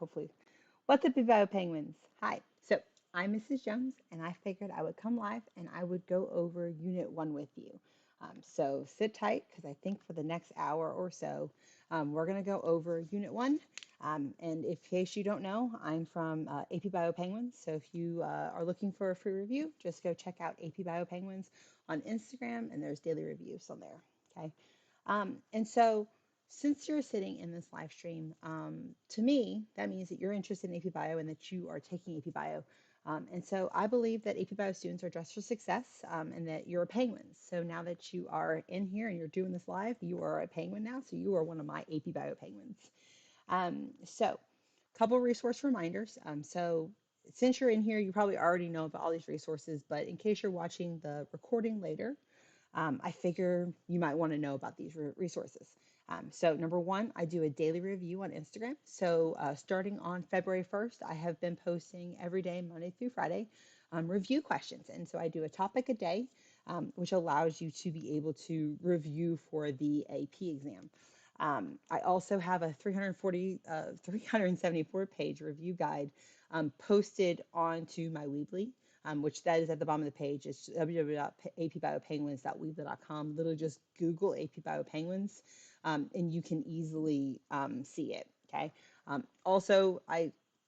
hopefully. What's up, you bio penguins? Hi. So I'm Mrs. Jones, and I figured I would come live and I would go over Unit 1 with you. So sit tight because I think for the next hour or so, we're going to go over Unit 1. And in case you don't know, I'm from AP Bio Penguins. So if you are looking for a free review, just go check out AP Bio Penguins on Instagram, and there's daily reviews on there. Okay. And so since you're sitting in this live stream, to me, that means that you're interested in AP Bio and that you are taking AP Bio. And so I believe that AP Bio students are dressed for success and that you're a penguin. So now that you are in here and you're doing this live, you are a penguin now. So you are one of my AP Bio penguins. So a couple resource reminders. So since you're in here, you probably already know about all these resources, but in case you're watching the recording later, I figure you might want to know about these resources. So number one, I do a daily review on Instagram. So starting on February 1st, I have been posting every day, Monday through Friday, review questions. And so I do a topic a day, which allows you to be able to review for the AP exam. I also have a 374 page review guide posted onto my Weebly, which that is at the bottom of the page. It's www.apbiopenguins.weebly.com. Literally just Google AP Bio Penguins, and you can easily see it. Okay. Also,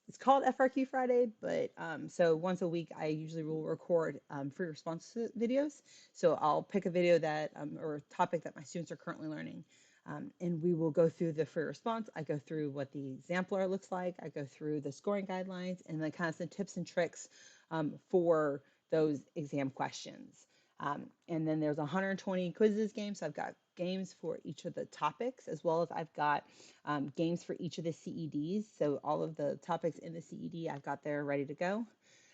it's called FRQ Friday, but so once a week I usually will record free response videos. So I'll pick a video that or a topic that my students are currently learning. And we will go through the free response. I go through what the exemplar looks like. I go through the scoring guidelines and then kind of some tips and tricks for those exam questions. And then there's 120 quizzes games. So I've got games for each of the topics, as well as I've got games for each of the CEDs. So all of the topics in the CED, I've got there ready to go.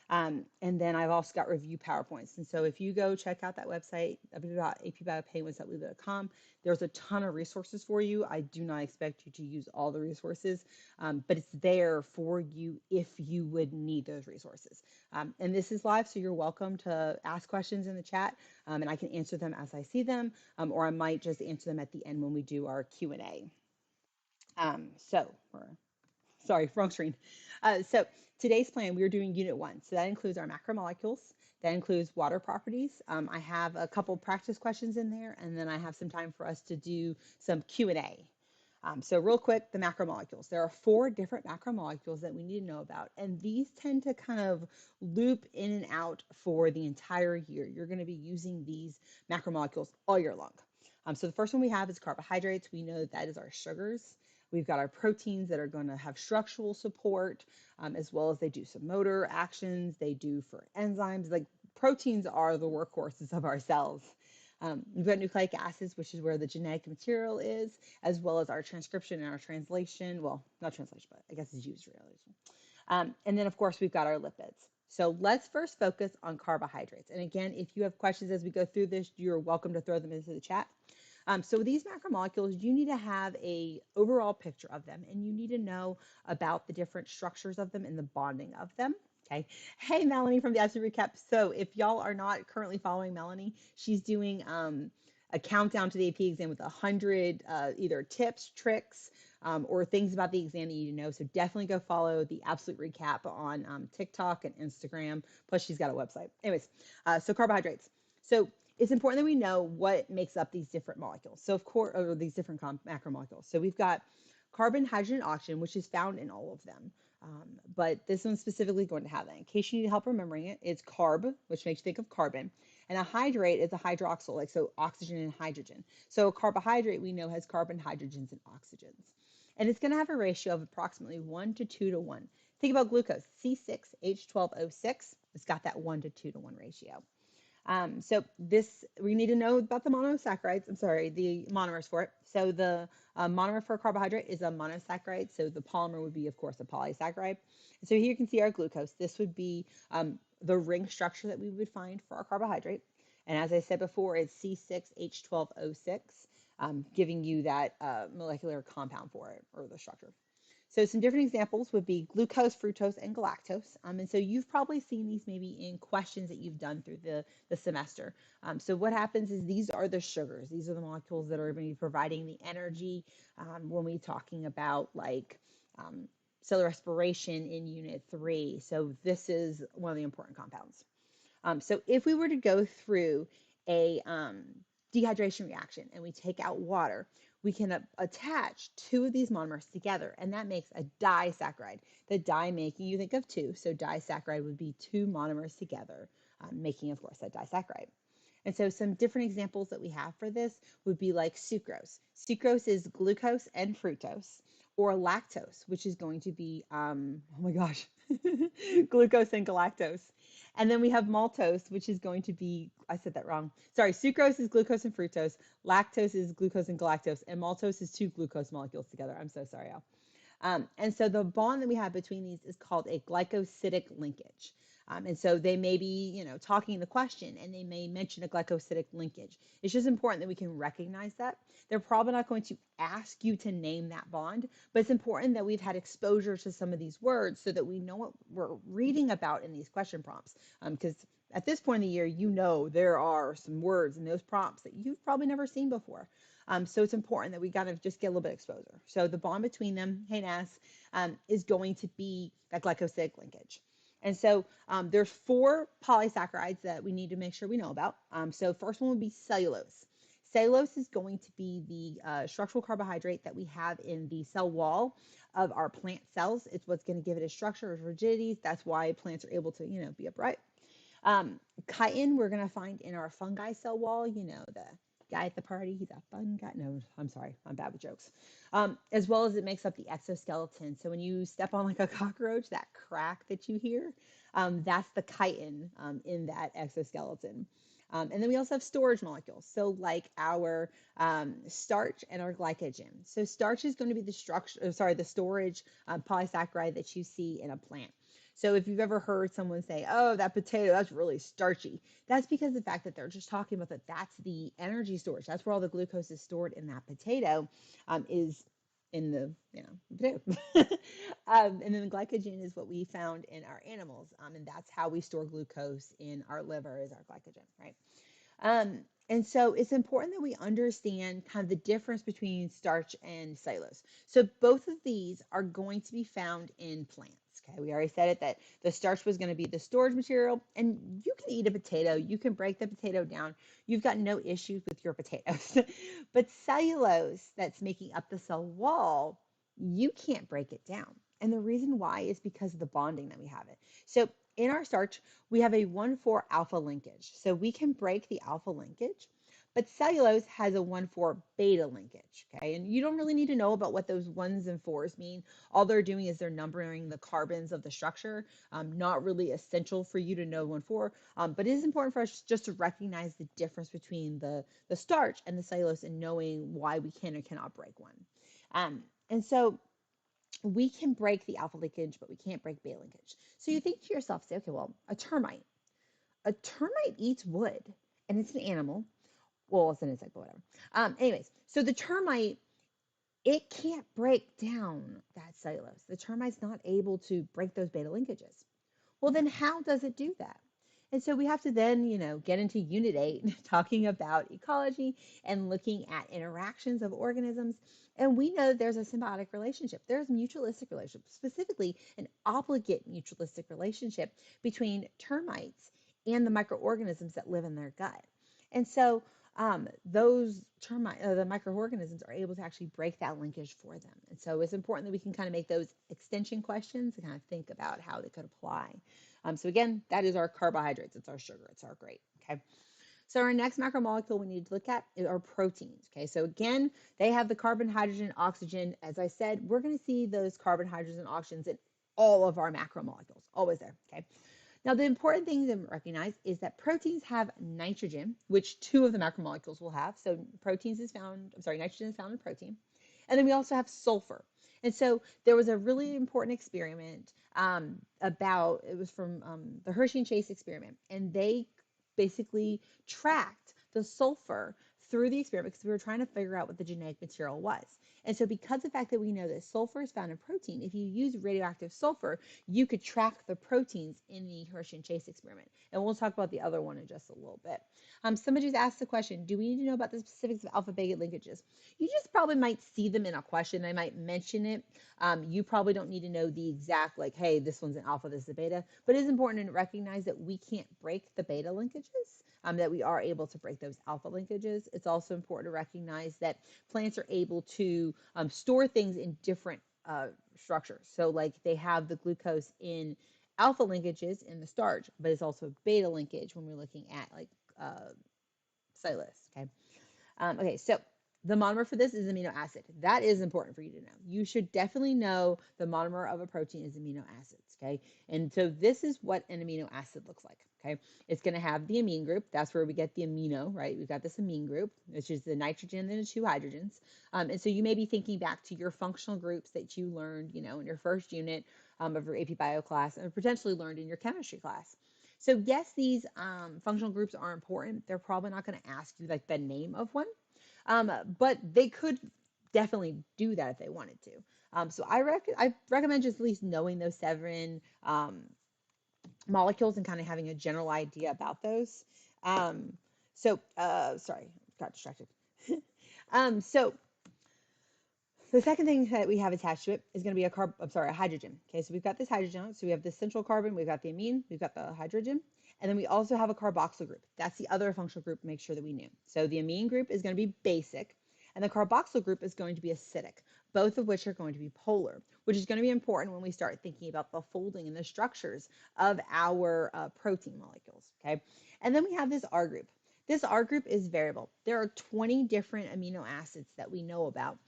And then I've also got review PowerPoints. And so if you go check out that website, www.apbiopenguins.weebly.com, there's a ton of resources for you. I do not expect you to use all the resources, but it's there for you if you would need those resources. And this is live, so you're welcome to ask questions in the chat, and I can answer them as I see them, or I might just answer them at the end when we do our Q&A. So we're sorry, wrong screen. So today's plan, we are doing Unit 1. So that includes our macromolecules. That includes water properties. I have a couple practice questions in there, and then I have some time for us to do some Q&A. So real quick, the macromolecules. There are 4 different macromolecules that we need to know about, and these tend to kind of loop in and out for the entire year. You're going to be using these macromolecules all year long. So the first one we have is carbohydrates. We know that is our sugars. We've got our proteins that are going to have structural support, as well as they do some motor actions. They do for enzymes. Like proteins are the workhorses of our cells. We've got nucleic acids, which is where the genetic material is, as well as our transcription and our translation. Well, not translation, but I guess it's used translation. And then, of course, we've got our lipids. So let's first focus on carbohydrates. And again, if you have questions as we go through this, you're welcome to throw them into the chat. So these macromolecules, you need to have a overall picture of them, and you need to know about the different structures of them and the bonding of them. Okay. Hey, Melanie from the Absolute Recap. So if y'all are not currently following Melanie, she's doing a countdown to the AP exam with 100 either tips, tricks, or things about the exam that you need to know. So definitely go follow the Absolute Recap on TikTok and Instagram. Plus, she's got a website. Anyways, so carbohydrates. So it's important that we know what makes up these different molecules. So of course, or these different macromolecules. So we've got carbon, hydrogen, oxygen, which is found in all of them. But this one's specifically going to have that. In case you need help remembering it, it's carb, which makes you think of carbon. And a hydrate is a hydroxyl, like so oxygen and hydrogen. So a carbohydrate we know has carbon, hydrogens, and oxygens. And it's going to have a ratio of approximately 1 to 2 to 1. Think about glucose, C6H12O6. It's got that 1 to 2 to 1 ratio. So this, we need to know about the monosaccharides, the monomers for it. So the monomer for a carbohydrate is a monosaccharide. So the polymer would be, of course, a polysaccharide. So here you can see our glucose. This would be the ring structure that we would find for our carbohydrate. And as I said before, it's C6H12O6, giving you that molecular compound for it, or the structure. So some different examples would be glucose, fructose, and galactose. And so you've probably seen these maybe in questions that you've done through the semester. So what happens is these are the sugars. These are the molecules that are going to be providing the energy when we're talking about like cell respiration in Unit 3. So this is one of the important compounds. So if we were to go through a dehydration reaction and we take out water, we can attach two of these monomers together, and that makes a disaccharide. The di making you think of two, so disaccharide would be two monomers together, making, of course, a disaccharide. And so some different examples that we have for this would be like sucrose. Sucrose is glucose and fructose, or lactose, which is going to be, oh my gosh, glucose and galactose. And then we have maltose, which is going to be, I said that wrong. Sorry, sucrose is glucose and fructose, lactose is glucose and galactose, and maltose is two glucose molecules together. I'm so sorry, Al. And so the bond that we have between these is called a glycosidic linkage. And so they may be, talking the question and they may mention a glycosidic linkage. It's just important that we can recognize that. They're probably not going to ask you to name that bond, but it's important that we've had exposure to some of these words so that we know what we're reading about in these question prompts. Because at this point in the year, there are some words in those prompts that you've probably never seen before. So it's important that we kind of just get a little bit of exposure. So the bond between them, hey Nas, is going to be that glycosidic linkage. And so there's 4 polysaccharides that we need to make sure we know about. So first one would be cellulose. Cellulose is going to be the structural carbohydrate that we have in the cell wall of our plant cells. It's what's going to give it a structure, its rigidity. That's why plants are able to, be upright. Chitin, we're going to find in our fungi cell wall, the guy at the party, he's a fun guy. No, I'm sorry, I'm bad with jokes. As well as it makes up the exoskeleton. So when you step on like a cockroach, that crack that you hear, that's the chitin in that exoskeleton. And then we also have storage molecules. So like our starch and our glycogen. So starch is going to be the storage polysaccharide that you see in a plant. So if you've ever heard someone say, oh, that potato, that's really starchy, that's because of the fact that they're just talking about that's the energy storage. That's where all the glucose is stored in that potato, is in the potato. And then the glycogen is what we found in our animals. And that's how we store glucose in our liver, is our glycogen, right? And so it's important that we understand kind of the difference between starch and cellulose. So both of these are going to be found in plants. Okay, we already said it, that the starch was going to be the storage material, and you can eat a potato, you can break the potato down, you've got no issues with your potatoes. But cellulose that's making up the cell wall, you can't break it down. And the reason why is because of the bonding that we have it. So in our starch, we have a 1,4 alpha linkage. So we can break the alpha linkage, but cellulose has a 1,4 beta linkage, okay? And you don't really need to know about what those 1s and 4s mean. All they're doing is they're numbering the carbons of the structure. Not really essential for you to know 1,4, but it is important for us just to recognize the difference between the starch and the cellulose and knowing why we can or cannot break one. And so we can break the alpha linkage, but we can't break beta linkage. So you think to yourself, say, okay, well, a termite eats wood, and it's an animal. Well, it's an insect, but whatever. Anyways, so the termite, it can't break down that cellulose. The termite's not able to break those beta linkages. Well, then how does it do that? And so we have to then, get into Unit 8, talking about ecology and looking at interactions of organisms. And we know that there's a symbiotic relationship. There's a mutualistic relationship, specifically an obligate mutualistic relationship between termites and the microorganisms that live in their gut. And so those the microorganisms are able to actually break that linkage for them. And so it's important that we can kind of make those extension questions and kind of think about how they could apply. So again, that is our carbohydrates. It's our sugar. It's our grape. Okay. So our next macromolecule we need to look at is our proteins. Okay. So again, they have the carbon, hydrogen, oxygen. As I said, we're going to see those carbon, hydrogen, oxygens in all of our macromolecules, always there. Okay. Now, the important thing to recognize is that proteins have nitrogen, which 2 of the macromolecules will have. So nitrogen is found in protein. And then we also have sulfur. And so there was a really important experiment it was from the Hershey and Chase experiment. And they basically tracked the sulfur through the experiment because we were trying to figure out what the genetic material was. And so because of the fact that we know that sulfur is found in protein, if you use radioactive sulfur, you could track the proteins in the Hershey and Chase experiment. And we'll talk about the other one in just a little bit. Somebody just asked the question, do we need to know about the specifics of alpha-beta linkages? You just probably might see them in a question. They might mention it. You probably don't need to know the exact, like, hey, this one's an alpha, this is a beta. But it is important to recognize that we can't break the beta linkages, that we are able to break those alpha linkages. It's also important to recognize that plants are able to store things in different structures. So like they have the glucose in alpha linkages in the starch, but it's also beta linkage when we're looking at like cellulose. Okay. Okay, so the monomer for this is amino acid. That is important for you to know. You should definitely know the monomer of a protein is amino acids, okay? And so this is what an amino acid looks like, okay? It's going to have the amine group. That's where we get the amino, right? We've got this amine group, which is the nitrogen and the two hydrogens. And so you may be thinking back to your functional groups that you learned, in your first unit of your AP Bio class and potentially learned in your chemistry class. So yes, these functional groups are important. They're probably not going to ask you like the name of one, but they could definitely do that if they wanted to. So I recommend just at least knowing those 7 molecules and kind of having a general idea about those. Sorry, got distracted. So the second thing that we have attached to it is going to be a hydrogen. Okay, so we've got this hydrogen. So we have the central carbon, we've got the amine, we've got the hydrogen, and then we also have a carboxyl group. That's the other functional group, make sure that we knew. So the amine group is going to be basic, and the carboxyl group is going to be acidic, both of which are going to be polar, which is going to be important when we start thinking about the folding and the structures of our protein molecules. Okay, and then we have this R group. This R group is variable. There are 20 different amino acids that we know about.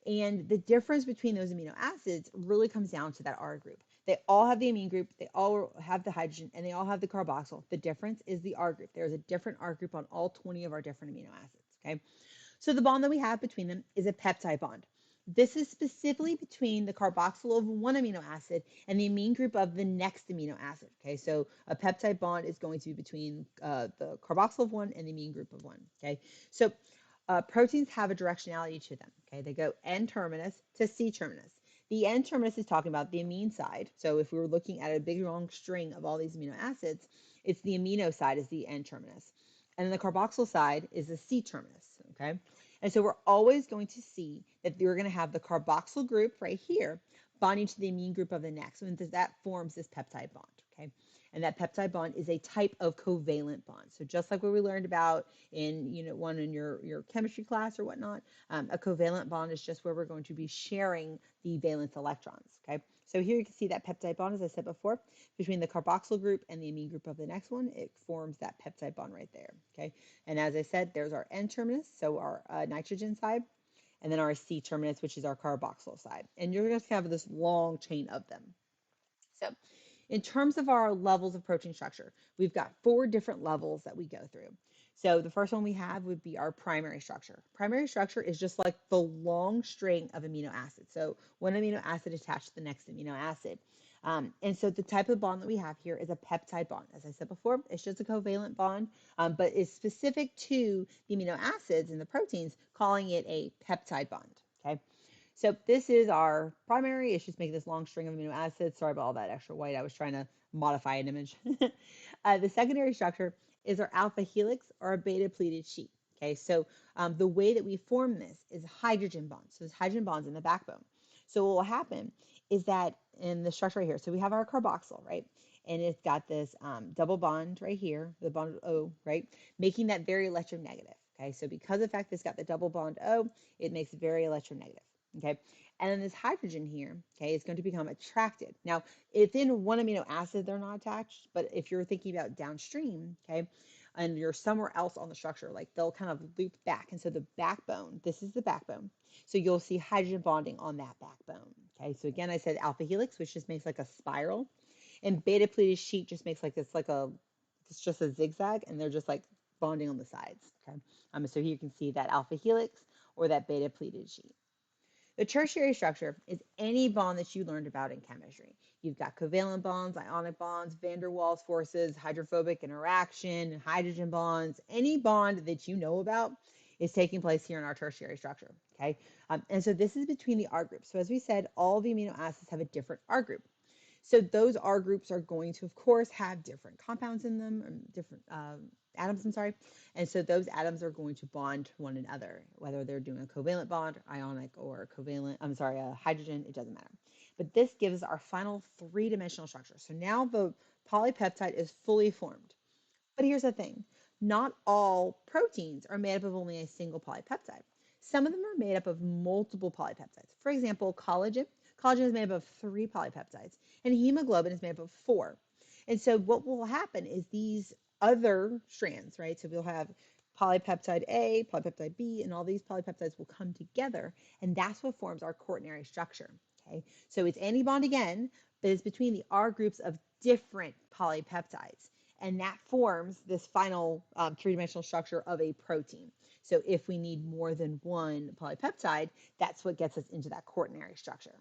And the difference between those amino acids really comes down to that R group. They all have the amine group, they all have the hydrogen, and they all have the carboxyl. The difference is the R group. There's a different R group on all 20 of our different amino acids, okay? So the bond that we have between them is a peptide bond. This is specifically between the carboxyl of one amino acid and the amine group of the next amino acid, okay? So a peptide bond is going to be between the carboxyl of one and the amine group of one, okay? So proteins have a directionality to them. Okay, they go N terminus to C terminus. The N terminus is talking about the amine side. So if we were looking at a big long string of all these amino acids, it's the amino side is the N terminus. And then the carboxyl side is the C terminus. Okay, and so we're always going to see that we're going to have the carboxyl group right here bonding to the amine group of the next. And that forms this peptide bond. Okay. And that peptide bond is a type of covalent bond. So just like what we learned about in unit 1 in your chemistry class or whatnot, a covalent bond is just where we're going to be sharing the valence electrons, okay? So here you can see that peptide bond, as I said before, between the carboxyl group and the amine group of the next one. It forms that peptide bond right there, okay? And as I said, there's our N terminus, so our nitrogen side, and then our C terminus, which is our carboxyl side. And you're going to have this long chain of them. So in terms of our levels of protein structure, we've got 4 different levels that we go through. So the first one we have would be our primary structure. Primary structure is just like the long string of amino acids. So one amino acid attached to the next amino acid. And so the type of bond that we have here is a peptide bond. As I said before, it's just a covalent bond, but it's specific to the amino acids and the proteins, calling it a peptide bond, okay? So this is our primary. It's just making this long string of amino acids. Sorry about all that extra white. I was trying to modify an image. The secondary structure is our alpha helix or a beta pleated sheet. Okay, so the way that we form this is hydrogen bonds. So there's hydrogen bonds in the backbone. So what will happen is that in the structure right here, so we have our carboxyl, right? And it's got this double bond right here, the bond O, right? Making that very electronegative. Okay, so because of the fact that it's got the double bond O, it makes it very electronegative. Okay, and then this hydrogen here, okay, is going to become attracted. Now, within one amino acid, they're not attached, but if you're thinking about downstream, okay, and you're somewhere else on the structure, like they'll kind of loop back. And so the backbone, this is the backbone. So you'll see hydrogen bonding on that backbone. Okay, so again, I said alpha helix, which just makes like a spiral, and beta pleated sheet just makes like this, it's just a zigzag, and they're just like bonding on the sides. Okay, so here you can see that alpha helix or that beta pleated sheet. The tertiary structure is any bond that you learned about in chemistry. You've got covalent bonds, ionic bonds, van der Waals forces, hydrophobic interaction, hydrogen bonds. Any bond that you know about is taking place here in our tertiary structure, okay? And so this is between the R groups. So as we said, all the amino acids have a different R group. So those R groups are going to, of course, have different compounds in them, or different atoms, I'm sorry. And so those atoms are going to bond to one another, whether they're doing a covalent bond, ionic, or covalent, hydrogen, it doesn't matter. But this gives our final three-dimensional structure. So now the polypeptide is fully formed. But here's the thing, not all proteins are made up of only a single polypeptide. Some of them are made up of multiple polypeptides. For example, collagen. Collagen is made up of 3 polypeptides, and hemoglobin is made up of 4. And so what will happen is these other strands, right? So we'll have polypeptide A, polypeptide B, and all these polypeptides will come together, and that's what forms our quaternary structure. Okay, so it's antibond again, but it's between the R groups of different polypeptides. And that forms this final three-dimensional structure of a protein. So if we need more than one polypeptide, that's what gets us into that quaternary structure.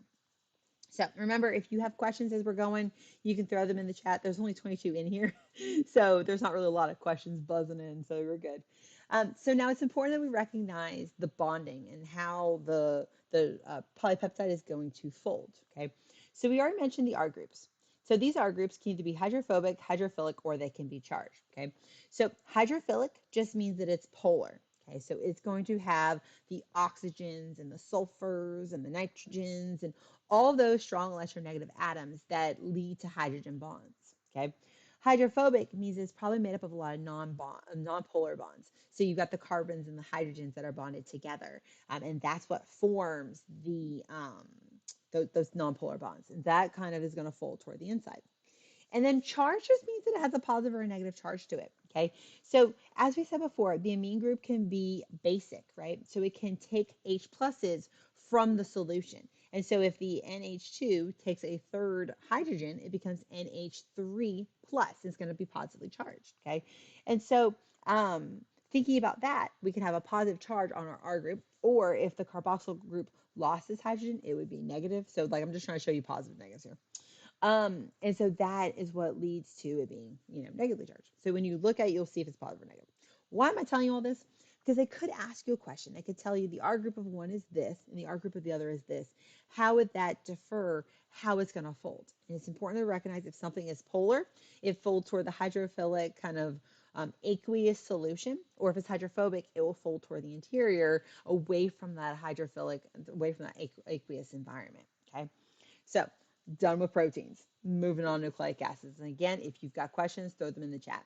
So remember, if you have questions as we're going, you can throw them in the chat. There's only 22 in here, so there's not really a lot of questions buzzing in, so we're good. So now it's important that we recognize the bonding and how the polypeptide is going to fold, okay? So we already mentioned the R groups. So these R groups can either be hydrophobic, hydrophilic, or they can be charged, okay? So hydrophilic just means that it's polar, okay? So it's going to have the oxygens and the sulfurs and the nitrogens and all those strong electronegative atoms that lead to hydrogen bonds, okay? Hydrophobic means it's probably made up of a lot of non-polar bonds. So you've got the carbons and the hydrogens that are bonded together, and that's what forms those non-polar bonds. And that kind of is going to fold toward the inside. And then charge just means that it has a positive or a negative charge to it, okay? So as we said before, the amine group can be basic, right? So it can take H pluses from the solution. And so if the NH2 takes a third hydrogen, it becomes NH3 plus. It's going to be positively charged, okay? And so thinking about that, we can have a positive charge on our R group, or if the carboxyl group lost this hydrogen, it would be negative. So like I'm just trying to show you positive negatives here. And so that is what leads to it being, negatively charged. So when you look at it, you'll see if it's positive or negative. Why am I telling you all this? Because they could ask you a question. They could tell you the R group of one is this and the R group of the other is this. How would that differ how it's going to fold? And it's important to recognize if something is polar, it folds toward the hydrophilic kind of aqueous solution, or if it's hydrophobic, it will fold toward the interior away from that hydrophilic, away from that aqueous environment, okay? So done with proteins. Moving on to nucleic acids. And again, if you've got questions, throw them in the chat.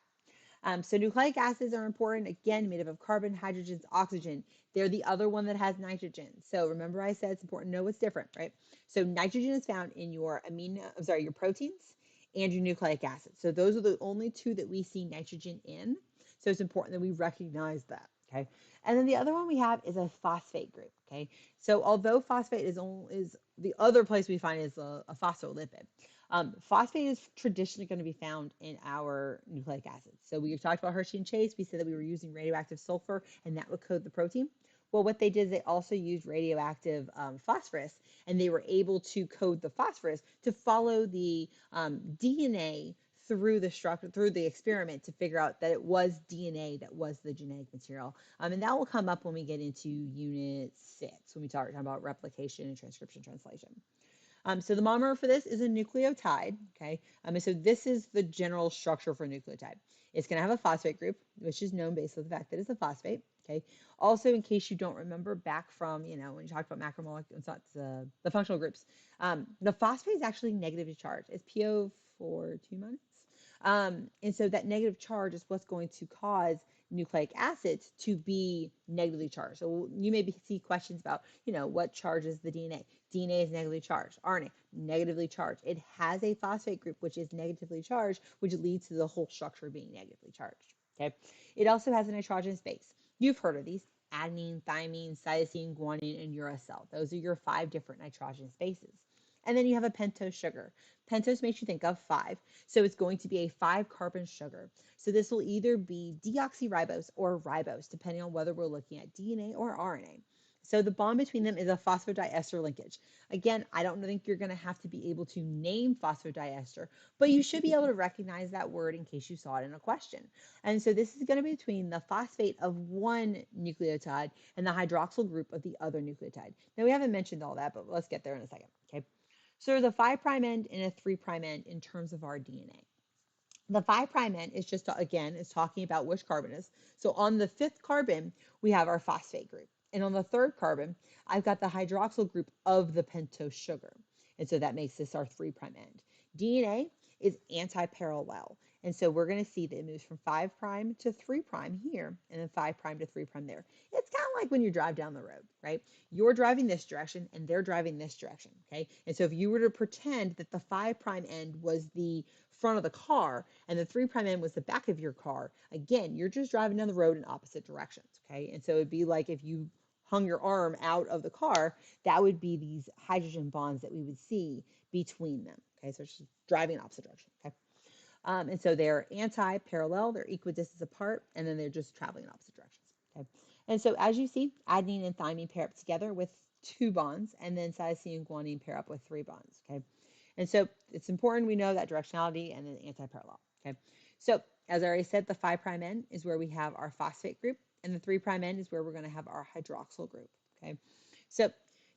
So nucleic acids are important, again, made up of carbon, hydrogens, oxygen. They're the other one that has nitrogen. So remember I said it's important to know what's different, right? So nitrogen is found in your your proteins and your nucleic acids. So those are the only two that we see nitrogen in. So it's important that we recognize that, okay? And then the other one we have is a phosphate group, okay? So although phosphate is the other place we find is a phospholipid. Phosphate is traditionally going to be found in our nucleic acids. So we talked about Hershey and Chase. We said that we were using radioactive sulfur, and that would code the protein. Well, what they did is they also used radioactive phosphorus, and they were able to code the phosphorus to follow the DNA through the structure, through the experiment, to figure out that it was DNA that was the genetic material. And that will come up when we get into Unit 6, when we talk about replication and transcription translation. So the monomer for this is a nucleotide, okay? And so this is the general structure for a nucleotide. It's going to have a phosphate group, which is known based on the fact that it's a phosphate, okay? Also, in case you don't remember back from, when you talked about macromolecules, the functional groups, the phosphate is actually negatively charged. It's PO4 2 minus. And so that negative charge is what's going to cause nucleic acids to be negatively charged. So you may see questions about, what charges the DNA. DNA is negatively charged. RNA, negatively charged. It has a phosphate group, which is negatively charged, which leads to the whole structure being negatively charged, okay? It also has a nitrogenous base. You've heard of these: adenine, thymine, cytosine, guanine, and uracil. Those are your 5 different nitrogenous bases. And then you have a pentose sugar. Pentose makes you think of 5. So it's going to be a 5-carbon sugar. So this will either be deoxyribose or ribose, depending on whether we're looking at DNA or RNA. So the bond between them is a phosphodiester linkage. Again, I don't think you're going to have to be able to name phosphodiester, but you should be able to recognize that word in case you saw it in a question. And so this is going to be between the phosphate of one nucleotide and the hydroxyl group of the other nucleotide. Now we haven't mentioned all that, but let's get there in a second. Okay. So there's a 5' end and a 3' end in terms of our DNA. The 5' end is just, again, is talking about which carbon is. So on the 5th carbon, we have our phosphate group. And on the 3rd carbon, I've got the hydroxyl group of the pentose sugar. And so that makes this our 3' end. DNA is anti-parallel. And so we're going to see that it moves from 5' to 3' here, and then 5' to 3' there. It's kind of like when you drive down the road, right? You're driving this direction and they're driving this direction, okay? And so if you were to pretend that the 5' end was the front of the car and the 3' end was the back of your car, again, you're just driving down the road in opposite directions, okay? And so it'd be like if you hung your arm out of the car, that would be these hydrogen bonds that we would see between them, okay? So it's just driving in opposite direction, okay? And so they're anti-parallel, they're equidistance apart, and then they're just traveling in opposite directions, okay? And so as you see, adenine and thymine pair up together with 2 bonds, and then cytosine and guanine pair up with 3 bonds, okay? And so it's important we know that directionality and then anti-parallel, okay? So as I already said, the 5' end is where we have our phosphate group, and the 3' end is where we're going to have our hydroxyl group, okay? So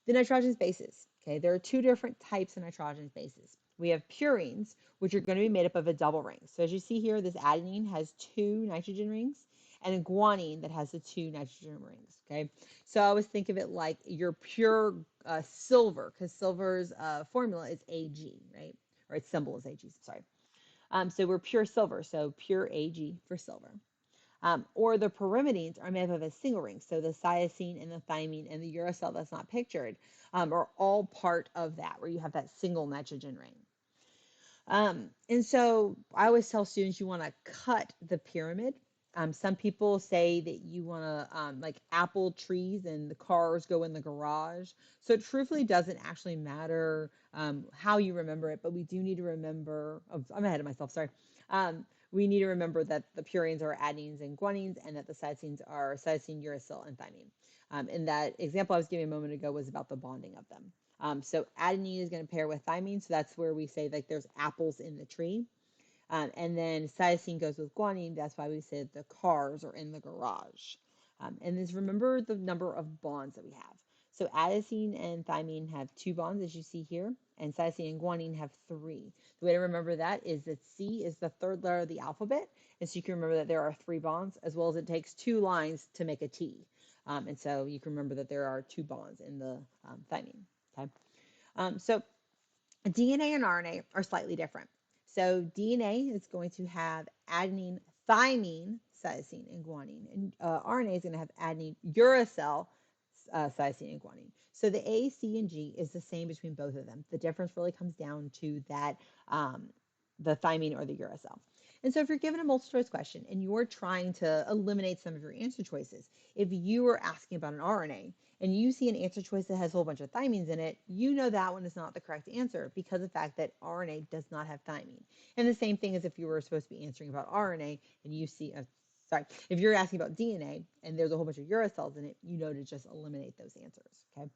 the nitrogenous bases, okay? There are 2 different types of nitrogenous bases. We have purines, which are going to be made up of a double ring. So as you see here, this adenine has 2 nitrogen rings, and a guanine that has the 2 nitrogen rings, okay? So I always think of it like your pure silver, because silver's formula is Ag, right? Or its symbol is Ag, sorry. So we're pure silver, so pure Ag for silver. Or the pyrimidines are made up of a single ring. So the cytosine and the thymine and the uracil that's not pictured are all part of that, where you have that single nitrogen ring. And so I always tell students you want to cut the pyramid. Some people say that you want to like apple trees and the cars go in the garage. So it truthfully doesn't actually matter how you remember it, but we do need to remember, oh, I'm ahead of myself, sorry. We need to remember that the purines are adenines and guanines and that the cytosines are cytosine, uracil, and thymine. And that example I was giving a moment ago was about the bonding of them. So adenine is going to pair with thymine. So that's where we say like there's apples in the tree. And then cytosine goes with guanine. That's why we said the cars are in the garage. And just remember the number of bonds that we have. So adenosine and thymine have 2 bonds, as you see here, and cytosine and guanine have 3. The way to remember that is that C is the 3rd letter of the alphabet. And so you can remember that there are 3 bonds, as well as it takes 2 lines to make a T. And so you can remember that there are 2 bonds in the thymine. Okay. So DNA and RNA are slightly different. So DNA is going to have adenine, thymine, cytosine, and guanine. And RNA is going to have adenine, uracil, cytosine, and guanine. So the A, C, and G is the same between both of them. The difference really comes down to that, the thymine or the uracil. And so if you're given a multiple choice question and you're trying to eliminate some of your answer choices, if you are asking about an RNA and you see an answer choice that has a whole bunch of thymines in it, you know that one is not the correct answer because of the fact that RNA does not have thymine. And the same thing as if you were supposed to be answering about RNA and you see if you're asking about DNA and there's a whole bunch of uracils in it, you know to just eliminate those answers, okay?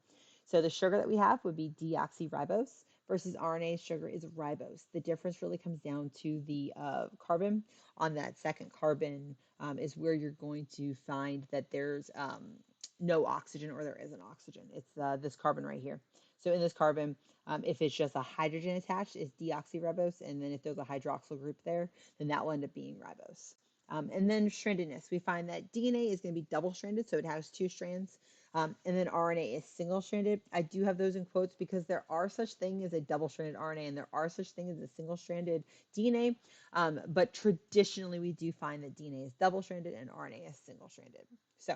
So the sugar that we have would be deoxyribose versus RNA sugar is ribose. The difference really comes down to the carbon. On that 2nd carbon is where you're going to find that there's no oxygen or there is an oxygen. It's this carbon right here. So in this carbon, if it's just a hydrogen attached, it's deoxyribose. And then if there's a hydroxyl group there, then that will end up being ribose. And then strandedness, we find that DNA is going to be double-stranded, so it has 2 strands. And then RNA is single-stranded. I do have those in quotes because there are such thing as a double-stranded RNA and there are such thing as a single-stranded DNA. But traditionally, we do find that DNA is double-stranded and RNA is single-stranded. So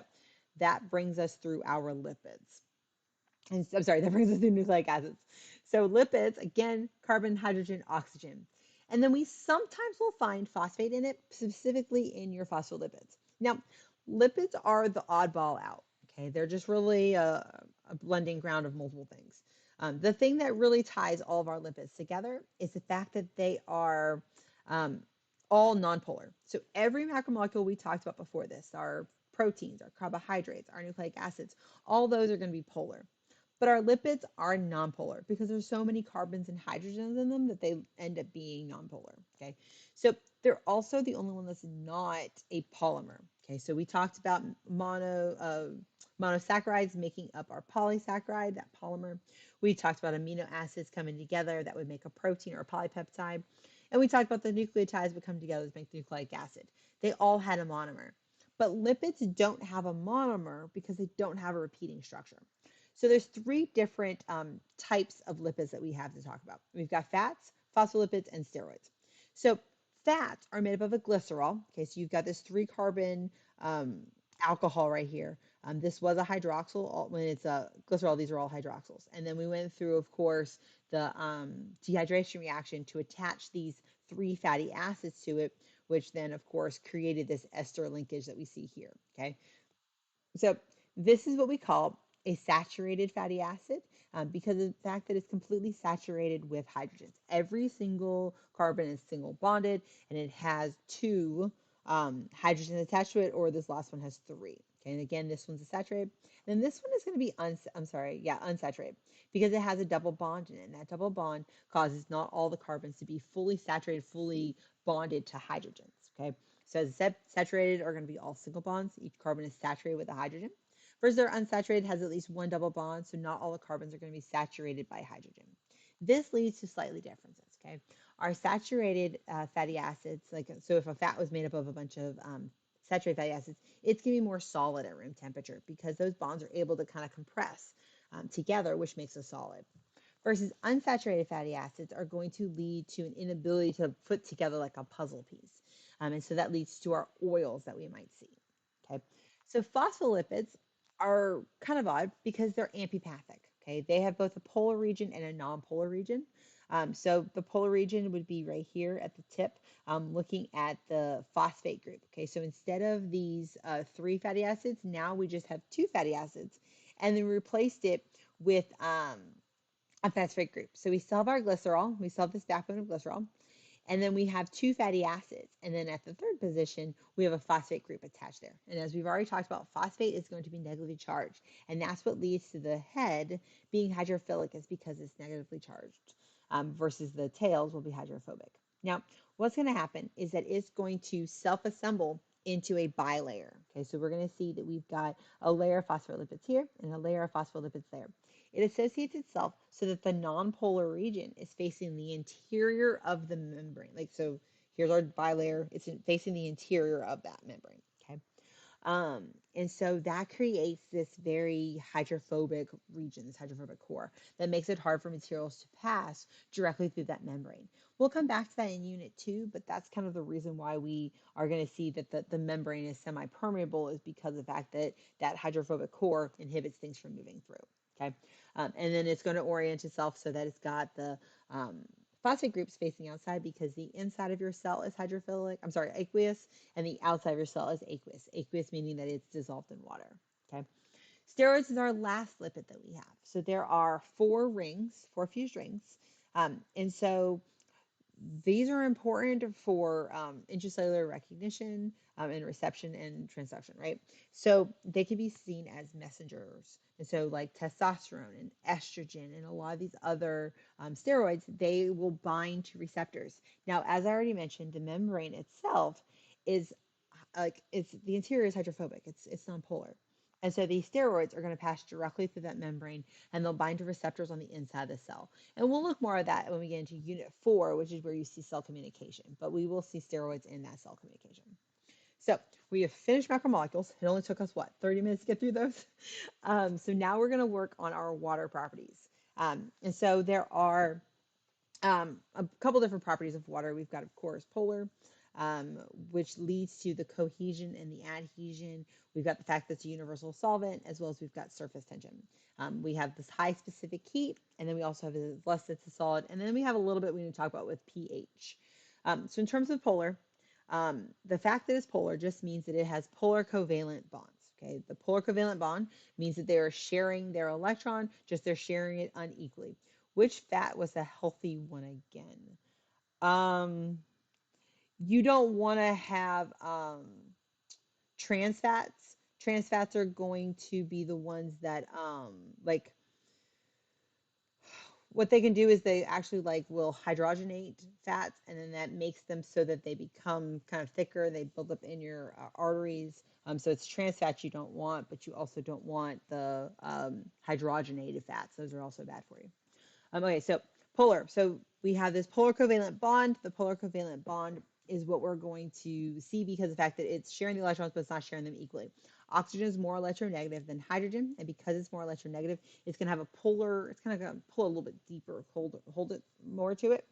that brings us through our lipids. And I'm sorry, that brings us through nucleic acids. So lipids, again, carbon, hydrogen, oxygen. And then we sometimes will find phosphate in it, specifically in your phospholipids. Now, lipids are the oddball out. Okay, they're just really a blending ground of multiple things. The thing that really ties all of our lipids together is the fact that they are all nonpolar. So every macromolecule we talked about before this, our proteins, our carbohydrates, our nucleic acids, all those are going to be polar. But our lipids are nonpolar because there's so many carbons and hydrogens in them that they end up being nonpolar. Okay, so they're also the only one that's not a polymer. Okay, so we talked about monosaccharides making up our polysaccharide, that polymer. We talked about amino acids coming together that would make a protein or a polypeptide. And we talked about the nucleotides would come together to make the nucleic acid. They all had a monomer. But lipids don't have a monomer because they don't have a repeating structure. So there's three different types of lipids that we have to talk about. We've got fats, phospholipids, and steroids. So fats are made up of a glycerol. Okay, so you've got this three-carbon alcohol right here. This was a hydroxyl. When it's a glycerol, these are all hydroxyls. And then we went through, of course, the dehydration reaction to attach these three fatty acids to it, which then, of course, created this ester linkage that we see here. Okay, so this is what we call a saturated fatty acid because of the fact that it's completely saturated with hydrogens. Every single carbon is single bonded and it has two hydrogens attached to it, or this last one has three. Okay, and again, this one's a saturated. And this one is going to be unsaturated because it has a double bond in it. And that double bond causes not all the carbons to be fully saturated, fully bonded to hydrogens. Okay, so as I said, saturated are going to be all single bonds. Each carbon is saturated with a hydrogen. Versus they're unsaturated has at least one double bond, so not all the carbons are going to be saturated by hydrogen. This leads to slightly differences. Okay, our saturated fatty acids, like so, if a fat was made up of a bunch of saturated fatty acids, it's going to be more solid at room temperature because those bonds are able to kind of compress together, which makes a solid. Versus unsaturated fatty acids are going to lead to an inability to put together like a puzzle piece. And so that leads to our oils that we might see. Okay. So phospholipids are kind of odd because they're amphipathic. Okay. They have both a polar region and a non-polar region. So the polar region would be right here at the tip, looking at the phosphate group. Okay. So instead of these three fatty acids, now we just have two fatty acids, and then replaced it with a phosphate group. So we still have our glycerol, we still have this backbone of glycerol, and then we have two fatty acids. And then at the third position, we have a phosphate group attached there. And as we've already talked about, phosphate is going to be negatively charged. And that's what leads to the head being hydrophilic, is because it's negatively charged, versus the tails will be hydrophobic. Now, what's going to happen is that it's going to self-assemble into a bilayer. Okay, so we're going to see that we've got a layer of phospholipids here and a layer of phospholipids there. It associates itself so that the nonpolar region is facing the interior of the membrane. Like, so here's our bilayer, it's facing the interior of that membrane. Okay. And so that creates this very hydrophobic region, this hydrophobic core, that makes it hard for materials to pass directly through that membrane. We'll come back to that in Unit 2, but that's kind of the reason why we are going to see that the membrane is semi-permeable, is because of the fact that that hydrophobic core inhibits things from moving through. Okay, and then it's going to orient itself so that it's got the phosphate groups facing outside, because the inside of your cell is aqueous, and the outside of your cell is aqueous. Aqueous meaning that it's dissolved in water. Okay. Steroids is our last lipid that we have. So there are four fused rings. And so these are important for intracellular recognition and reception and transduction, right? So they can be seen as messengers. And so, like testosterone and estrogen and a lot of these other steroids, they will bind to receptors. Now, as I already mentioned, the membrane itself is it's the interior is hydrophobic. It's nonpolar. And so these steroids are going to pass directly through that membrane, and they'll bind to receptors on the inside of the cell. And we'll look more at that when we get into Unit 4, which is where you see cell communication. But we will see steroids in that cell communication. So we have finished macromolecules. It only took us, 30 minutes to get through those? So now we're going to work on our water properties. And so there are a couple different properties of water. We've got, of course, polar, which leads to the cohesion and the adhesion. We've got the fact that it's a universal solvent, as well as we've got surface tension. We have this high specific heat, and then we also have this less it's a solid, and then we have a little bit we need to talk about with pH. So in terms of polar, the fact that it's polar just means that it has polar covalent bonds. Okay, the polar covalent bond means that they are sharing their electron, just they're sharing it unequally. Which fat was a healthy one again? You don't want to have trans fats Trans fats are going to be the ones that like what they can do is they actually like will hydrogenate fats, and then that makes them so that they become kind of thicker. They build up in your arteries. So it's trans fats you don't want, but you also don't want the hydrogenated fats. Those are also bad for you. Okay, so polar. So we have this polar covalent bond. The polar covalent bond is what we're going to see because of the fact that it's sharing the electrons, but it's not sharing them equally. Oxygen is more electronegative than hydrogen, and because it's more electronegative, it's going to have a polar, it's kind of going to pull a little bit deeper, hold it more to it,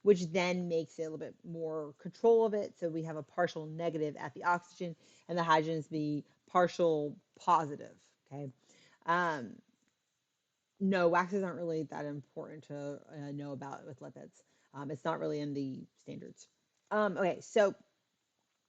which then makes it a little bit more control of it. So we have a partial negative at the oxygen, and the hydrogen is the partial positive, okay? Um, no, waxes aren't really that important to know about with lipids. It's not really in the standards. Okay, so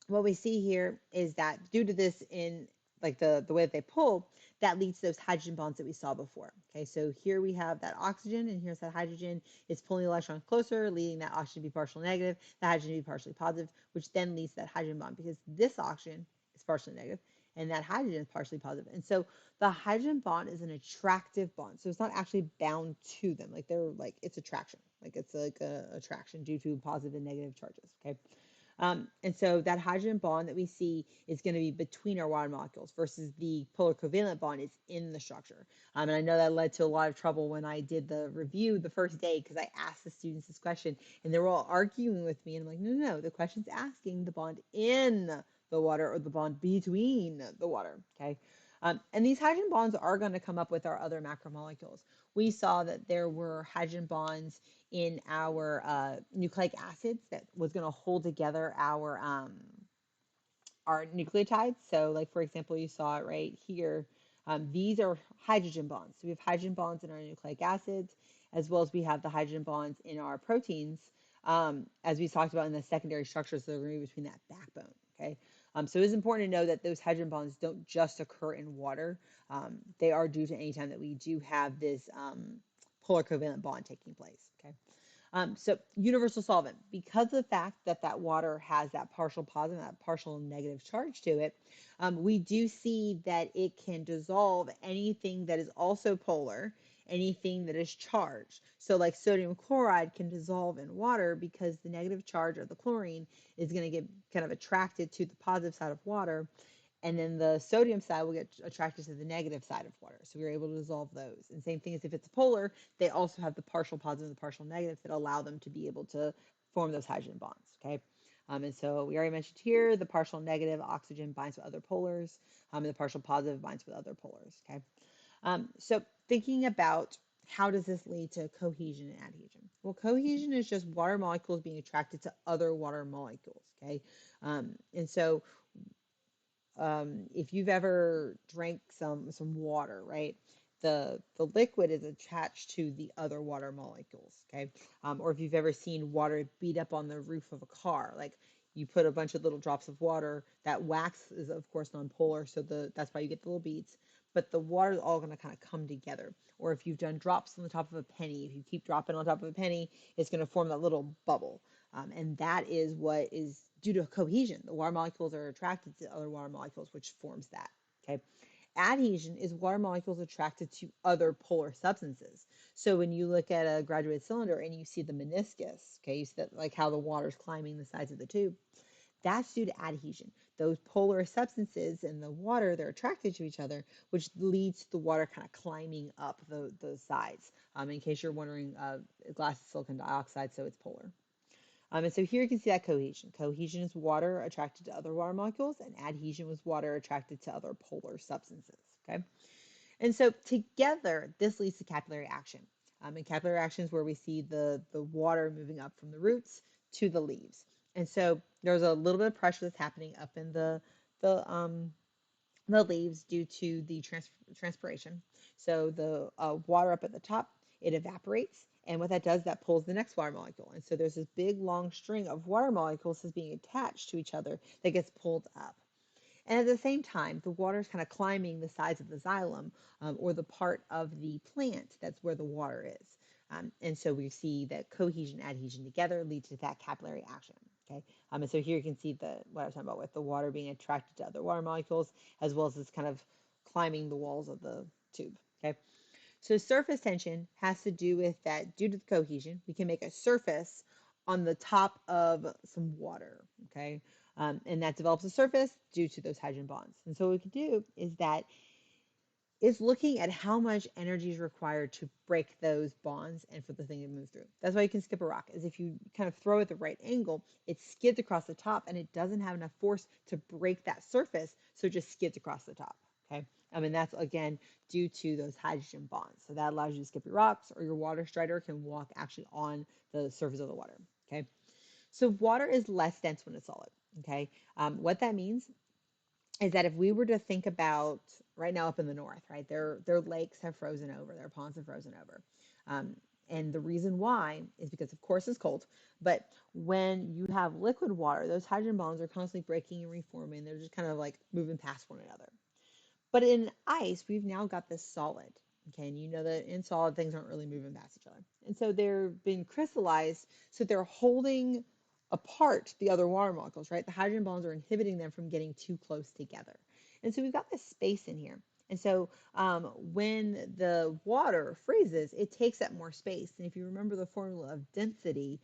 what we see here is that due to this in like the way that they pull, that leads to those hydrogen bonds that we saw before. Okay, so here we have that oxygen and here's that hydrogen. It's pulling the electron closer, leading that oxygen to be partially negative, the hydrogen to be partially positive, which then leads to that hydrogen bond because this oxygen is partially negative and that hydrogen is partially positive. And so the hydrogen bond is an attractive bond. So it's not actually bound to them. Like they're like, it's attraction. Like it's like a attraction due to positive and negative charges. Okay. And so that hydrogen bond that we see is going to be between our water molecules versus the polar covalent bond is in the structure. And I know that led to a lot of trouble when I did the review the first day because I asked the students this question and they were all arguing with me. And I'm like, no, no, no, the question's asking the bond in the water or the bond between the water. Okay. And these hydrogen bonds are going to come up with our other macromolecules. We saw that there were hydrogen bonds in our nucleic acids that was going to hold together our nucleotides. So, like for example, you saw it right here. These are hydrogen bonds. So we have hydrogen bonds in our nucleic acids, as well as we have the hydrogen bonds in our proteins, as we talked about in the secondary structures that are going to be between that backbone. Okay. So it is important to know that those hydrogen bonds don't just occur in water. They are due to any time that we do have this polar covalent bond taking place. Okay. So universal solvent, because of the fact that that water has that partial positive and that partial negative charge to it, we do see that it can dissolve anything that is also polar, anything that is charged. So like sodium chloride can dissolve in water because the negative charge of the chlorine is going to get kind of attracted to the positive side of water, and then the sodium side will get attracted to the negative side of water. So we are able to dissolve those. And same thing as if it's a polar, they also have the partial positive and the partial negatives that allow them to be able to form those hydrogen bonds. Okay. And so we already mentioned here the partial negative oxygen binds with other polars, and the partial positive binds with other polars. Okay. So thinking about how does this lead to cohesion and adhesion? Well, cohesion is just water molecules being attracted to other water molecules. Okay. And so if you've ever drank some water, right? The liquid is attached to the other water molecules, okay? Or if you've ever seen water beat up on the roof of a car, like you put a bunch of little drops of water. That wax is of course nonpolar, so that's why you get the little beads. But the water is all going to kind of come together. Or if you've done drops on the top of a penny, if you keep dropping on top of a penny, it's going to form that little bubble. And that is what is due to cohesion. The water molecules are attracted to other water molecules, which forms that. Okay. Adhesion is water molecules attracted to other polar substances. So when you look at a graduated cylinder and you see the meniscus, okay, you see that like how the water's climbing the sides of the tube, that's due to adhesion. Those polar substances in the water, they're attracted to each other, which leads to the water kind of climbing up the sides. In case you're wondering, glass is silicon dioxide, so it's polar. And so here you can see that cohesion. Cohesion is water attracted to other water molecules, and adhesion was water attracted to other polar substances. Okay, and so together this leads to capillary action. And capillary action is where we see the water moving up from the roots to the leaves. And so there's a little bit of pressure that's happening up in the um, the leaves due to the transpiration. So the water up at the top, it evaporates. And what that does, that pulls the next water molecule. And so there's this big long string of water molecules that's being attached to each other that gets pulled up. And at the same time, the water is kind of climbing the sides of the xylem, or the part of the plant that's where the water is. And so we see that cohesion and adhesion together lead to that capillary action. Okay, and so here you can see what I was talking about with the water being attracted to other water molecules, as well as this kind of climbing the walls of the tube. Okay, so surface tension has to do with that due to the cohesion, we can make a surface on the top of some water. Okay, and that develops a surface due to those hydrogen bonds. And so what we can do is looking at how much energy is required to break those bonds and for the thing to move through. That's why you can skip a rock, is if you kind of throw it at the right angle, it skids across the top and it doesn't have enough force to break that surface, so it just skids across the top. Okay, I mean that's again due to those hydrogen bonds. So that allows you to skip your rocks, or your water strider can walk actually on the surface of the water. Okay, so water is less dense when it's solid. Okay, what that means is that if we were to think about right now up in the north, right, their lakes have frozen over, their ponds have frozen over. Um, and the reason why is because, of course, it's cold. But when you have liquid water, those hydrogen bonds are constantly breaking and reforming. They're just kind of like moving past one another. But in ice, we've now got this solid. Okay, and you know that in solid things aren't really moving past each other. And so they're being crystallized, so they're holding apart the other water molecules, right? The hydrogen bonds are inhibiting them from getting too close together. And so we've got this space in here. And so when the water freezes, it takes up more space. And if you remember the formula of density,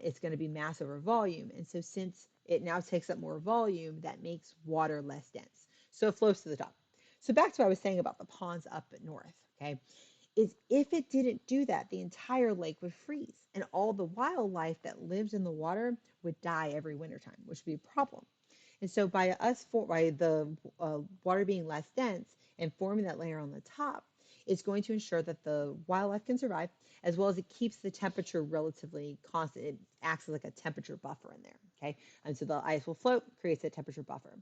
it's going to be mass over volume. And so since it now takes up more volume, that makes water less dense. So it flows to the top. So back to what I was saying about the ponds up at north, okay, is if it didn't do that, the entire lake would freeze and all the wildlife that lives in the water would die every wintertime, which would be a problem. And so by the water being less dense and forming that layer on the top, it's going to ensure that the wildlife can survive, as well as it keeps the temperature relatively constant. It acts as like a temperature buffer in there, okay? And so the ice will float, creates a temperature buffer.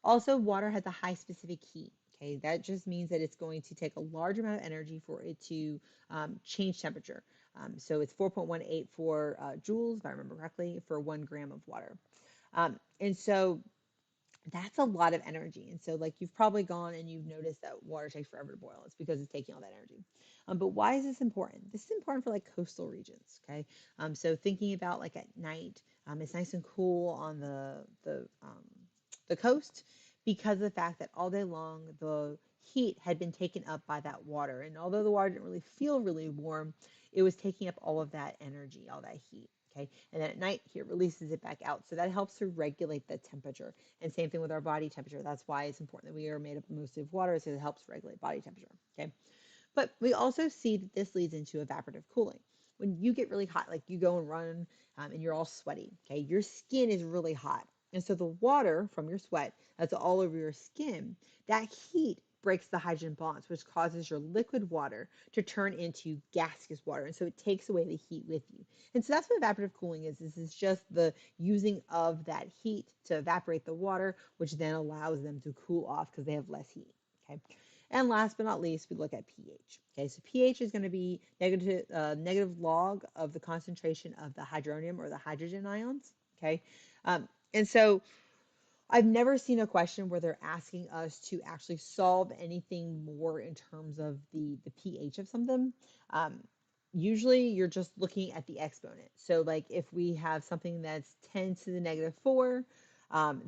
Also, water has a high specific heat. Okay, that just means that it's going to take a large amount of energy for it to change temperature. So it's 4.18 joules, if I remember correctly, for 1 gram of water. And so that's a lot of energy. And so, like, you've probably gone and you've noticed that water takes forever to boil. It's because it's taking all that energy. But why is this important? This is important for like coastal regions. Okay, so thinking about like at night, it's nice and cool on the coast because of the fact that all day long the heat had been taken up by that water. And although the water didn't really feel really warm, it was taking up all of that energy, all that heat. Okay, and then at night it releases it back out. So that helps to regulate the temperature. And same thing with our body temperature. That's why it's important that we are made up mostly of water, so it helps regulate body temperature. Okay, but we also see that this leads into evaporative cooling. When you get really hot, like you go and run and you're all sweaty, okay, your skin is really hot. And so the water from your sweat that's all over your skin, that heat breaks the hydrogen bonds, which causes your liquid water to turn into gaseous water. And so it takes away the heat with you. And so that's what evaporative cooling is. This is just the using of that heat to evaporate the water, which then allows them to cool off because they have less heat. Okay. And last but not least, we look at pH. Okay, so pH is going to be negative log of the concentration of the hydronium or the hydrogen ions. Okay, and so I've never seen a question where they're asking us to actually solve anything more in terms of the pH of something. Um, Usually you're just looking at the exponent. So like if we have something that's 10 to the -4,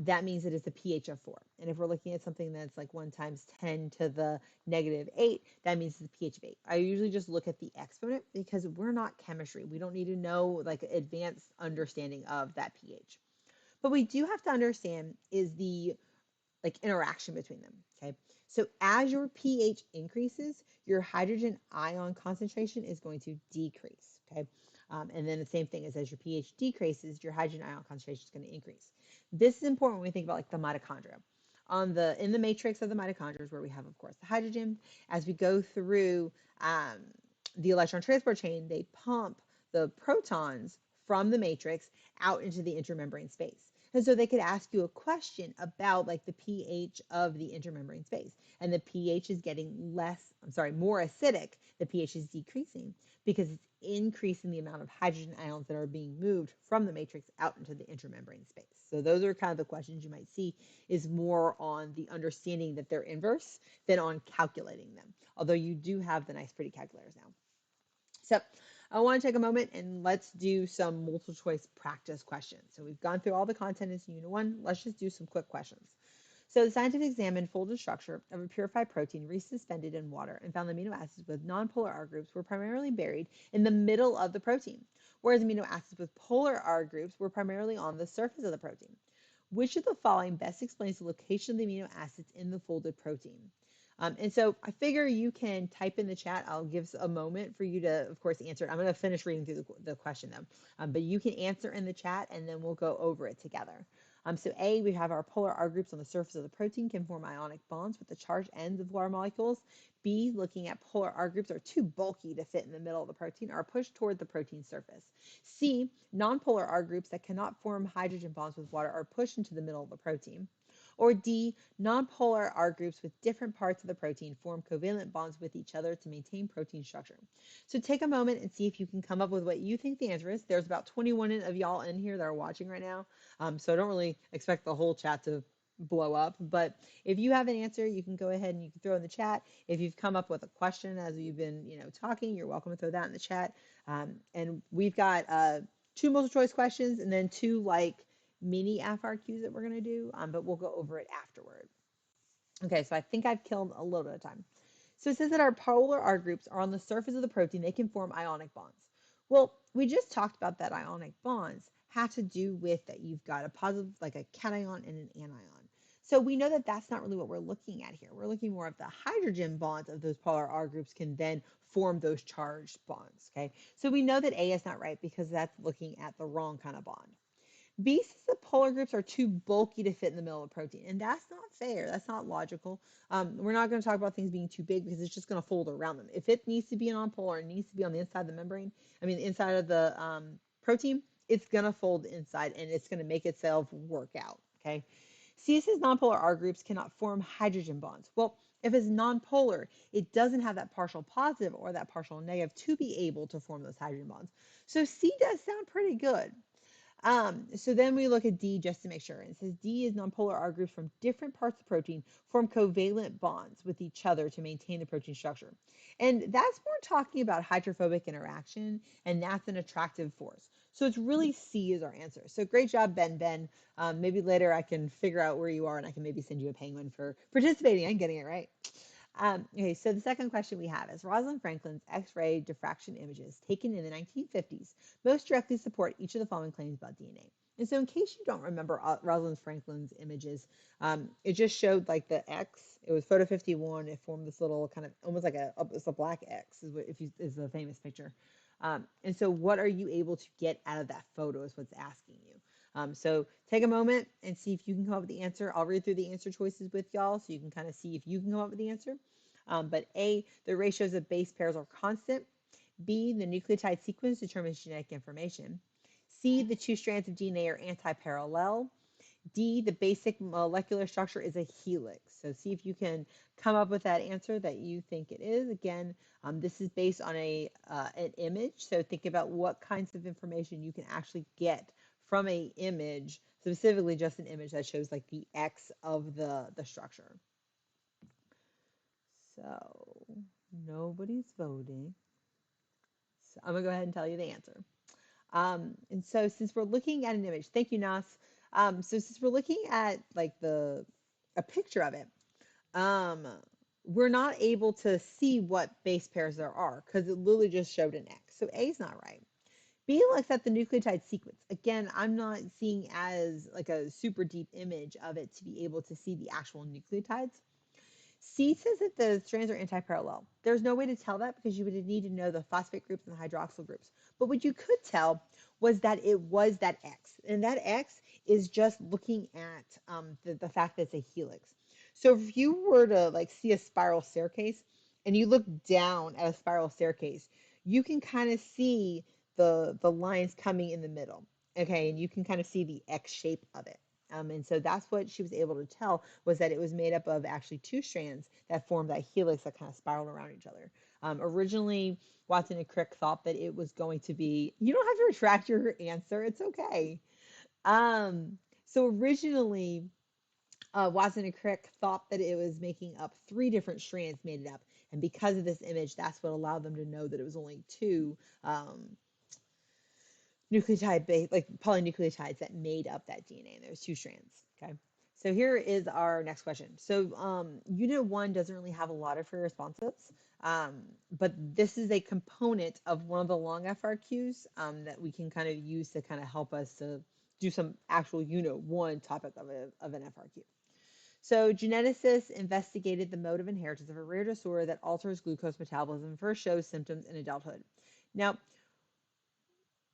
that means it is a pH of 4. And if we're looking at something that's like 1 times 10 to the -8, that means it's a pH of 8. I usually just look at the exponent because we're not chemistry. We don't need to know like advanced understanding of that pH. But we do have to understand is the like interaction between them. Okay. So as your pH increases, your hydrogen ion concentration is going to decrease. Okay. And then the same thing is as your pH decreases, your hydrogen ion concentration is going to increase. This is important when we think about like the mitochondria. In the matrix of the mitochondria is where we have, of course, the hydrogen. As we go through the electron transport chain, they pump the protons from the matrix out into the intermembrane space. And so they could ask you a question about like the pH of the intermembrane space. And the pH is getting more acidic. The pH is decreasing because it's increasing the amount of hydrogen ions that are being moved from the matrix out into the intermembrane space. So those are kind of the questions you might see is more on the understanding that they're inverse than on calculating them. Although you do have the nice pretty calculators now. So I want to take a moment and let's do some multiple choice practice questions. So we've gone through all the content in Unit 1. Let's just do some quick questions. So the scientists examined folded structure of a purified protein resuspended in water and found the amino acids with nonpolar R groups were primarily buried in the middle of the protein, whereas amino acids with polar R groups were primarily on the surface of the protein. Which of the following best explains the location of the amino acids in the folded protein? And so I figure you can type in the chat. I'll give a moment for you to, of course, answer it. I'm going to finish reading through the question, though. But you can answer in the chat, and then we'll go over it together. So A, we have our polar R groups on the surface of the protein can form ionic bonds with the charged ends of water molecules. B, looking at polar R groups are too bulky to fit in the middle of the protein, are pushed toward the protein surface. C, nonpolar R groups that cannot form hydrogen bonds with water are pushed into the middle of the protein. Or D, nonpolar R groups with different parts of the protein form covalent bonds with each other to maintain protein structure. So take a moment and see if you can come up with what you think the answer is. There's about 21 of y'all in here that are watching right now. So I don't really expect the whole chat to blow up, but if you have an answer, you can go ahead and you can throw in the chat. If you've come up with a question as we've been, talking, you're welcome to throw that in the chat. And we've got 2 multiple choice questions and then 2 mini FRQs that we're going to do, but we'll go over it afterward. Okay, so I think I've killed a little bit of time. So it says that our polar R groups are on the surface of the protein. They can form ionic bonds. Well, we just talked about that ionic bonds have to do with that you've got a positive, like a cation and an anion. So we know that that's not really what we're looking at here. We're looking more at the hydrogen bonds of those polar R groups can then form those charged bonds, okay? So we know that A is not right because that's looking at the wrong kind of bond. B says the polar groups are too bulky to fit in the middle of the protein, and that's not fair. That's not logical. We're not going to talk about things being too big because it's just going to fold around them. If it needs to be a nonpolar, it needs to be on the inside of the membrane. I mean, the inside of the protein, it's going to fold inside, and it's going to make itself work out. Okay. C says nonpolar R groups cannot form hydrogen bonds. Well, if it's nonpolar, it doesn't have that partial positive or that partial negative to be able to form those hydrogen bonds. So C does sound pretty good. So then we look at D just to make sure. And it says D is nonpolar R groups from different parts of the protein form covalent bonds with each other to maintain the protein structure. And that's more talking about hydrophobic interaction, and that's an attractive force. So it's really C is our answer. So great job, Ben. Maybe later I can figure out where you are and I can maybe send you a penguin for participating and getting it right. Okay, so the second question we have is Rosalind Franklin's X-ray diffraction images taken in the 1950s most directly support each of the following claims about DNA. And so in case you don't remember Rosalind Franklin's images, it just showed like the X. It was photo 51. It formed this little kind of almost like it's a black X is the famous picture. And so what are you able to get out of that photo is what's asking you. So take a moment and see if you can come up with the answer. I'll read through the answer choices with y'all so you can kind of see if you can come up with the answer. But A, the ratios of base pairs are constant. B, the nucleotide sequence determines genetic information. C, the 2 strands of DNA are anti-parallel. D, the basic molecular structure is a helix. So see if you can come up with that answer that you think it is. Again, this is based on an image. So think about what kinds of information you can actually get from an image, specifically just an image that shows like the X of the structure. So nobody's voting. So I'm gonna go ahead and tell you the answer. And so since we're looking at an image, thank you, Nas. So since we're looking at like a picture of it, we're not able to see what base pairs there are because it literally just showed an X. So A is not right. B looks at the nucleotide sequence. Again, I'm not seeing as like a super deep image of it to be able to see the actual nucleotides. C says that the strands are anti-parallel. There's no way to tell that because you would need to know the phosphate groups and the hydroxyl groups. But what you could tell was that it was that X. And that X is just looking at the fact that it's a helix. So if you were to like see a spiral staircase and you look down at a spiral staircase, you can kind of see the lines coming in the middle. Okay, and you can kind of see the X shape of it. And so that's what she was able to tell was that it was made up of actually 2 strands that formed that helix that kind of spiraled around each other. Originally, Watson and Crick thought that it was going to be, you don't have to retract your answer, it's okay. So originally, Watson and Crick thought that it was making up 3 different strands made it up. And because of this image, that's what allowed them to know that it was only two nucleotide base, like polynucleotides that made up that DNA. And there's two strands. Okay. So here is our next question. So unit one doesn't really have a lot of free responses, but this is a component of one of the long FRQs that we can kind of use to kind of help us to do some actual unit one topic of an FRQ. So geneticists investigated the mode of inheritance of a rare disorder that alters glucose metabolism and first shows symptoms in adulthood. Now,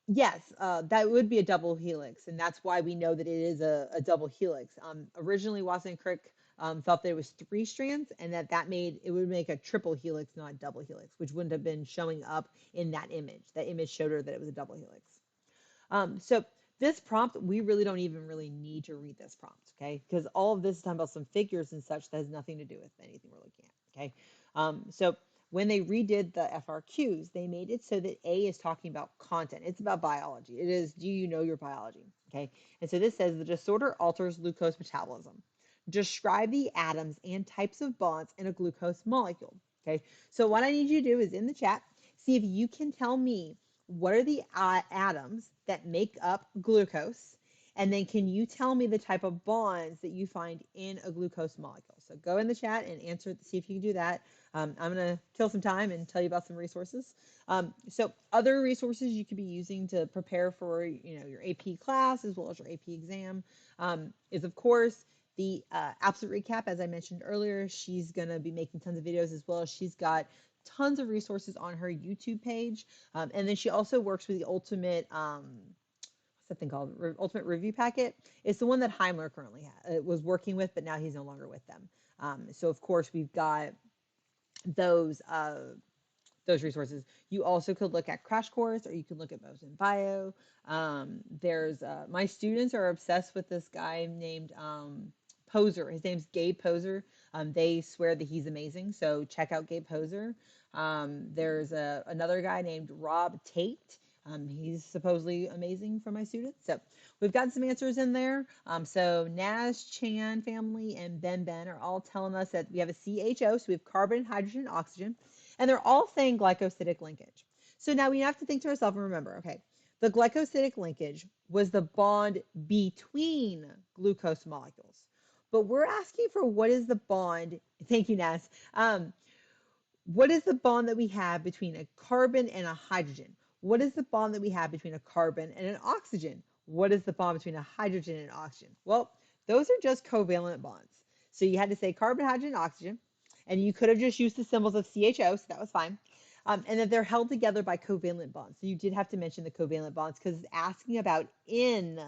yes, that would be a double helix, and that's why we know that it is a double helix. Originally, Watson and Crick thought that it was three strands, and that made it would make a triple helix, not a double helix, which wouldn't have been showing up in that image. That image showed her that it was a double helix. So this prompt, we really don't even really need to read this prompt, okay? Because all of this is talking about some figures and such that has nothing to do with anything we're looking at, okay? So when they redid the FRQs, they made it so that A is talking about content. It's about biology. It is, do you know your biology, okay? And so this says the disorder alters glucose metabolism. Describe the atoms and types of bonds in a glucose molecule, okay? So what I need you to do is in the chat, see if you can tell me what are the atoms that make up glucose? And then can you tell me the type of bonds that you find in a glucose molecule? So go in the chat and answer, see if you can do that. I'm going to kill some time and tell you about some resources. So other resources you could be using to prepare for your AP class as well as your AP exam is, of course, the absolute recap. As I mentioned earlier, she's going to be making tons of videos, as well as she's got tons of resources on her YouTube page. And then she also works with the Ultimate, what's that thing called? Ultimate Review Packet. It's the one that Heimler currently was working with, but now he's no longer with them. So of course we've got those resources. You also could look at Crash Course, or you could look at Mo's in Bio. There's my students are obsessed with this guy named Poser. His name's Gabe Poser. They swear that he's amazing, so check out Gabe Poser. There's another guy named Rob Tate. He's supposedly amazing for my students. So we've got some answers in there. So Naz, Chan family, and Ben are all telling us that we have a CHO, so we have carbon, hydrogen, oxygen, and they're all saying glycosidic linkage. So now we have to think to ourselves and remember, okay, the glycosidic linkage was the bond between glucose molecules. But we're asking for what is the bond, thank you, Naz. What is the bond that we have between a carbon and a hydrogen? What is the bond that we have between a carbon and an oxygen? What is the bond between a hydrogen and oxygen? Well, those are just covalent bonds. So you had to say carbon, hydrogen, oxygen, and you could have just used the symbols of CHO, so that was fine. And that they're held together by covalent bonds. So you did have to mention the covalent bonds because it's asking about in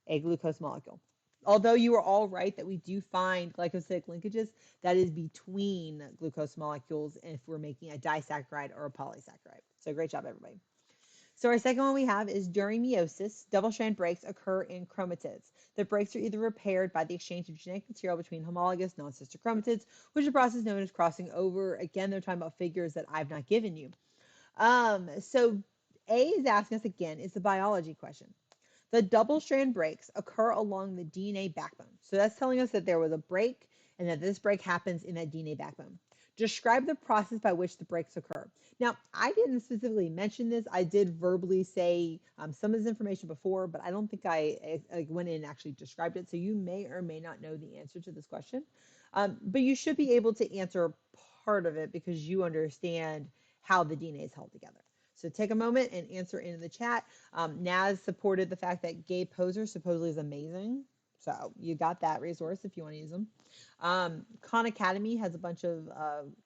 a glucose molecule. Although you are all right that we do find glycosidic linkages, that is between glucose molecules if we're making a disaccharide or a polysaccharide. So great job, everybody. So our second one we have is during meiosis, double-strand breaks occur in chromatids. The breaks are either repaired by the exchange of genetic material between homologous non-sister chromatids, which is a process known as crossing over. Again, they're talking about figures that I've not given you. So A is asking us again, is the biology question. The double-strand breaks occur along the DNA backbone. So that's telling us that there was a break and that this break happens in that DNA backbone. Describe the process by which the breaks occur. Now, I didn't specifically mention this. I did verbally say some of this information before, but I don't think I went in and actually described it. So you may or may not know the answer to this question. But you should be able to answer part of it because you understand how the DNA is held together. So take a moment and answer in the chat. Naz supported the fact that Gabe Poser supposedly is amazing. So you got that resource if you want to use them. Khan Academy has a bunch of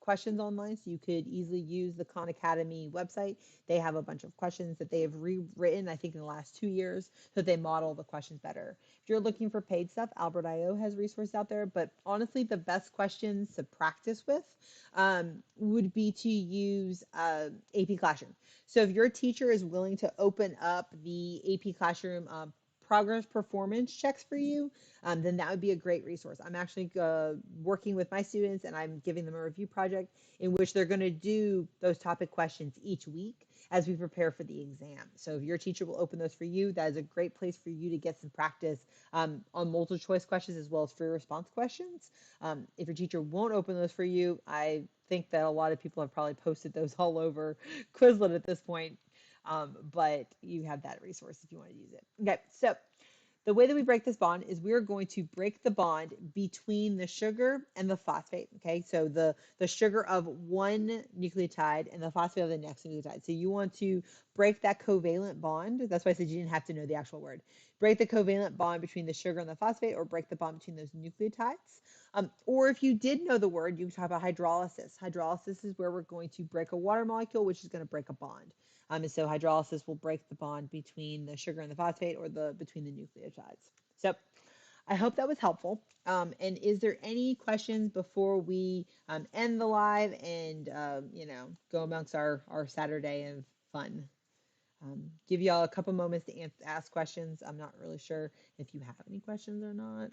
questions online, so you could easily use the Khan Academy website. They have a bunch of questions that they have rewritten, I think, in the last 2 years, so they model the questions better. If you're looking for paid stuff, Albert.io has resources out there, but honestly, the best questions to practice with would be to use AP Classroom. So if your teacher is willing to open up the AP Classroom progress performance checks for you, then that would be a great resource. I'm actually working with my students and I'm giving them a review project in which they're going to do those topic questions each week as we prepare for the exam. So if your teacher will open those for you, that is a great place for you to get some practice on multiple choice questions as well as free response questions. If your teacher won't open those for you, I think that a lot of people have probably posted those all over Quizlet at this point, but you have that resource if you want to use it. Okay, so the way that we break this bond is we're going to break the bond between the sugar and the phosphate. Okay, so the sugar of one nucleotide and the phosphate of the next nucleotide. So you want to break that covalent bond. That's why I said you didn't have to know the actual word. Break the covalent bond between the sugar and the phosphate, or break the bond between those nucleotides. Or if you did know the word, you can talk about hydrolysis. Hydrolysis is where we're going to break a water molecule, which is going to break a bond. And so hydrolysis will break the bond between the sugar and the phosphate, or the between the nucleotides. So I hope that was helpful. And is there any questions before we end the live and go amongst our Saturday of fun? Give y'all a couple moments to ask questions. I'm not really sure if you have any questions or not.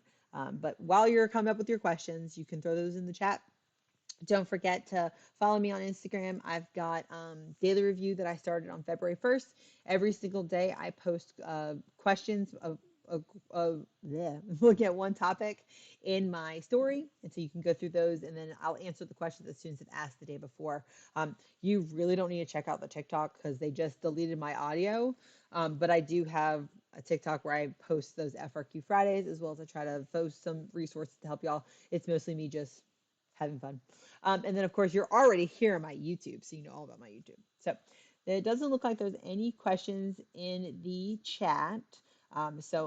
But while you're coming up with your questions, you can throw those in the chat. Don't forget to follow me on Instagram. I've got daily review that I started on February 1st. Every single day I post questions looking at one topic in my story. And so you can go through those, and then I'll answer the questions that students have asked the day before. You really don't need to check out the TikTok because they just deleted my audio. But I do have a TikTok where I post those FRQ Fridays, as well as I try to post some resources to help y'all. It's mostly me just having fun. And then, of course, you're already here on my YouTube, so you know all about my YouTube. So it doesn't look like there's any questions in the chat. So